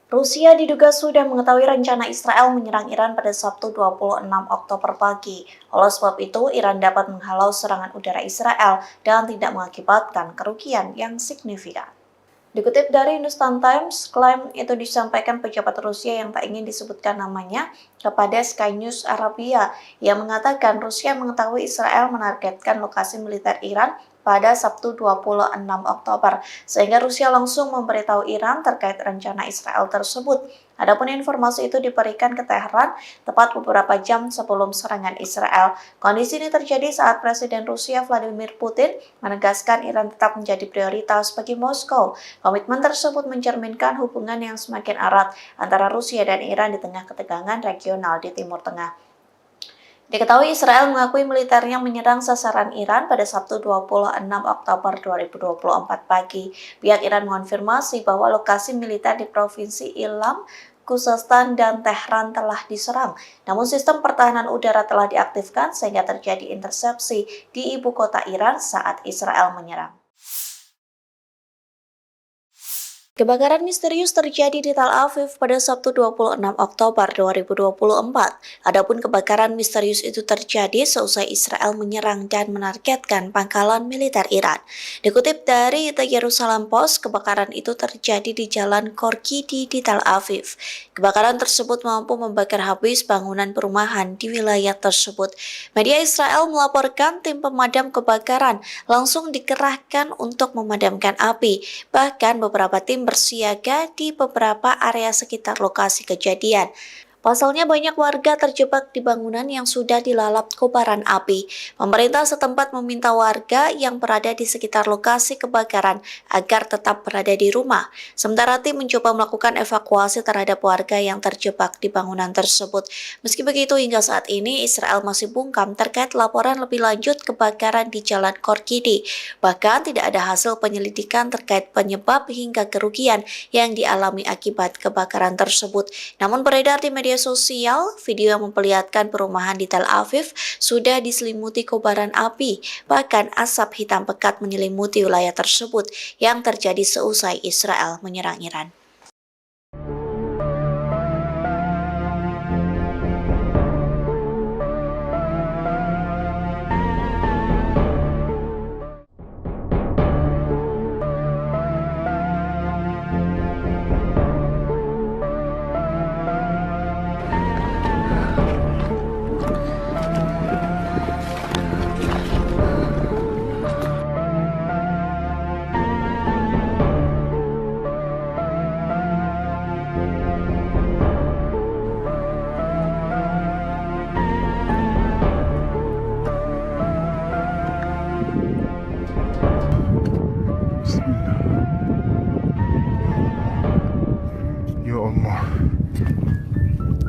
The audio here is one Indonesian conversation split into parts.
Rusia diduga sudah mengetahui rencana Israel menyerang Iran pada Sabtu 26 Oktober pagi. Oleh sebab itu, Iran dapat menghalau serangan udara Israel dan tidak mengakibatkan kerugian yang signifikan. Dikutip dari Hindustan Times, klaim itu disampaikan pejabat Rusia yang tak ingin disebutkan namanya kepada Sky News Arabia, yang mengatakan Rusia mengetahui Israel menargetkan lokasi militer Iran pada Sabtu 26 Oktober, sehingga Rusia langsung memberitahu Iran terkait rencana Israel tersebut. Adapun informasi itu diberikan ke Teheran tepat beberapa jam sebelum serangan Israel. Kondisi ini terjadi saat Presiden Rusia Vladimir Putin menegaskan Iran tetap menjadi prioritas bagi Moskow. Komitmen tersebut mencerminkan hubungan yang semakin erat antara Rusia dan Iran di tengah ketegangan regional di Timur Tengah. Diketahui Israel mengakui militernya menyerang sasaran Iran pada Sabtu 26 Oktober 2024 pagi. Pihak Iran mengonfirmasi bahwa lokasi militer di Provinsi Ilam, Khuzestan, dan Tehran telah diserang. Namun sistem pertahanan udara telah diaktifkan sehingga terjadi intersepsi di ibu kota Iran saat Israel menyerang. Kebakaran misterius terjadi di Tel Aviv pada Sabtu 26 Oktober 2024. Adapun kebakaran misterius itu terjadi seusai Israel menyerang dan menargetkan pangkalan militer Iran. Dikutip dari The Jerusalem Post, kebakaran itu terjadi di Jalan Khorgidi di Tel Aviv. Kebakaran tersebut mampu membakar habis bangunan perumahan di wilayah tersebut. Media Israel melaporkan tim pemadam kebakaran langsung dikerahkan untuk memadamkan api. Bahkan beberapa tim bersiaga di beberapa area sekitar lokasi kejadian. Pasalnya banyak warga terjebak di bangunan yang sudah dilalap kobaran api. Pemerintah setempat meminta warga yang berada di sekitar lokasi kebakaran agar tetap berada di rumah. Sementara tim mencoba melakukan evakuasi terhadap warga yang terjebak di bangunan tersebut. Meski begitu, hingga saat ini Israel masih bungkam terkait laporan lebih lanjut kebakaran di Jalan Khorgidi. Bahkan tidak ada hasil penyelidikan terkait penyebab hingga kerugian yang dialami akibat kebakaran tersebut. Namun beredar di media sosial, video yang memperlihatkan perumahan di Tel Aviv sudah diselimuti kobaran api. Bahkan asap hitam pekat menyelimuti wilayah tersebut yang terjadi seusai Israel menyerang Iran. Ya Allah.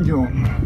Ya Allah.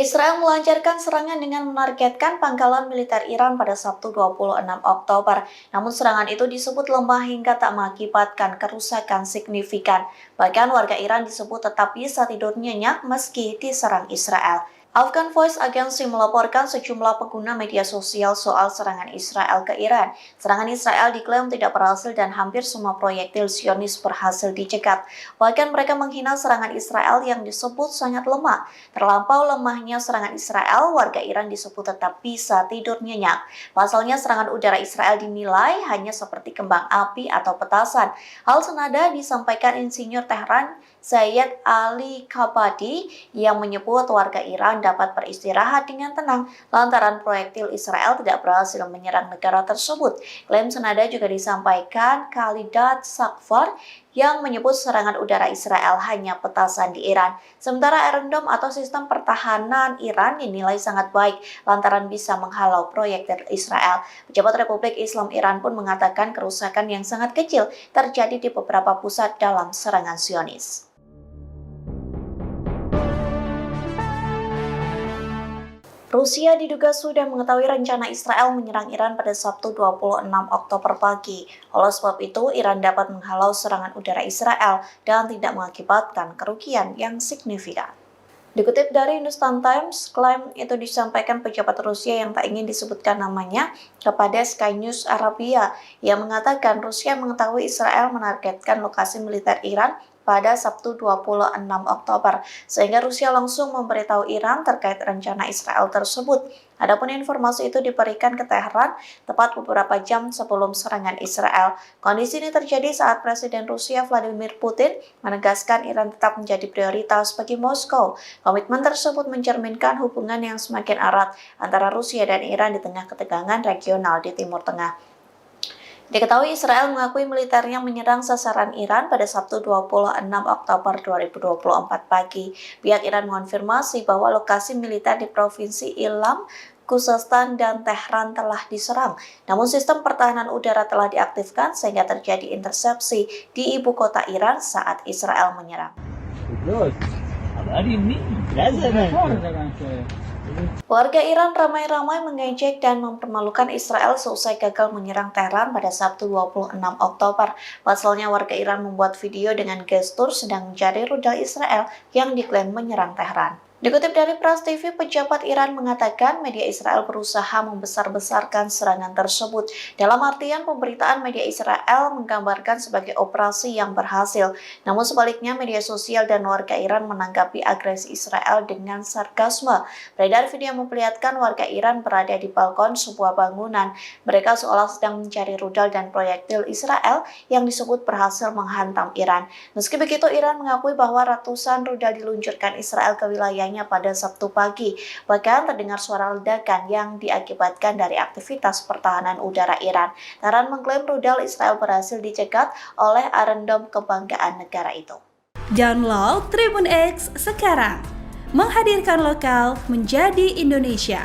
Israel melancarkan serangan dengan menargetkan pangkalan militer Iran pada Sabtu 26 Oktober. Namun serangan itu disebut lemah hingga tak mengakibatkan kerusakan signifikan. Bahkan warga Iran disebut tetap bisa tidur nyenyak meski diserang Israel. Afghan Voice Agency melaporkan sejumlah pengguna media sosial soal serangan Israel ke Iran. Serangan Israel diklaim tidak berhasil dan hampir semua proyektil Zionis berhasil dicegat. Bahkan mereka menghina serangan Israel yang disebut sangat lemah. Terlampau lemahnya serangan Israel, warga Iran disebut tetap bisa tidur nyenyak. Pasalnya serangan udara Israel dinilai hanya seperti kembang api atau petasan. Hal senada disampaikan Insinyur Tehran Zayed Ali Kabadi yang menyebut warga Iran dapat beristirahat dengan tenang lantaran proyektil Israel tidak berhasil menyerang negara tersebut. Klaim senada juga disampaikan Khalidat Sakfar yang menyebut serangan udara Israel hanya petasan di Iran. Sementara Iron Dome atau sistem pertahanan Iran dinilai sangat baik lantaran bisa menghalau proyektil Israel. Pejabat Republik Islam Iran pun mengatakan kerusakan yang sangat kecil terjadi di beberapa pusat dalam serangan Zionis. Rusia diduga sudah mengetahui rencana Israel menyerang Iran pada Sabtu 26 Oktober pagi. Oleh sebab itu, Iran dapat menghalau serangan udara Israel dan tidak mengakibatkan kerugian yang signifikan. Dikutip dari Hindustan Times, klaim itu disampaikan pejabat Rusia yang tak ingin disebutkan namanya kepada Sky News Arabia, yang mengatakan Rusia mengetahui Israel menargetkan lokasi militer Iran pada Sabtu 26 Oktober, sehingga Rusia langsung memberitahu Iran terkait rencana Israel tersebut. Adapun informasi itu diberikan ke Teheran tepat beberapa jam sebelum serangan Israel. Kondisi ini terjadi saat Presiden Rusia Vladimir Putin menegaskan Iran tetap menjadi prioritas bagi Moskow. Komitmen tersebut mencerminkan hubungan yang semakin erat antara Rusia dan Iran di tengah ketegangan regional di Timur Tengah. Diketahui Israel mengakui militernya menyerang sasaran Iran pada Sabtu 26 Oktober 2024 pagi. Pihak Iran mengonfirmasi bahwa lokasi militer di Provinsi Ilam, Khuzestan, dan Tehran telah diserang. Namun sistem pertahanan udara telah diaktifkan sehingga terjadi intersepsi di ibu kota Iran saat Israel menyerang. Warga Iran ramai-ramai mengejek dan mempermalukan Israel seusai gagal menyerang Tehran pada Sabtu 26 Oktober. Pasalnya warga Iran membuat video dengan gestur sedang mencari rudal Israel yang diklaim menyerang Tehran. Dikutip dari Pras TV, pejabat Iran mengatakan media Israel berusaha membesar-besarkan serangan tersebut. Dalam artian pemberitaan media Israel menggambarkan sebagai operasi yang berhasil. Namun sebaliknya media sosial dan warga Iran menanggapi agresi Israel dengan sarkasme. Beredar video memperlihatkan warga Iran berada di balkon sebuah bangunan. Mereka seolah sedang mencari rudal dan proyektil Israel yang disebut berhasil menghantam Iran. Meski begitu, Iran mengakui bahwa ratusan rudal diluncurkan Israel ke wilayahnya pada Sabtu pagi. Bahkan terdengar suara ledakan yang diakibatkan dari aktivitas pertahanan udara Iran. Tehran mengklaim rudal Israel berhasil dicegat oleh Iron Dome kebanggaan negara itu. Download Tribun X sekarang, menghadirkan lokal menjadi Indonesia.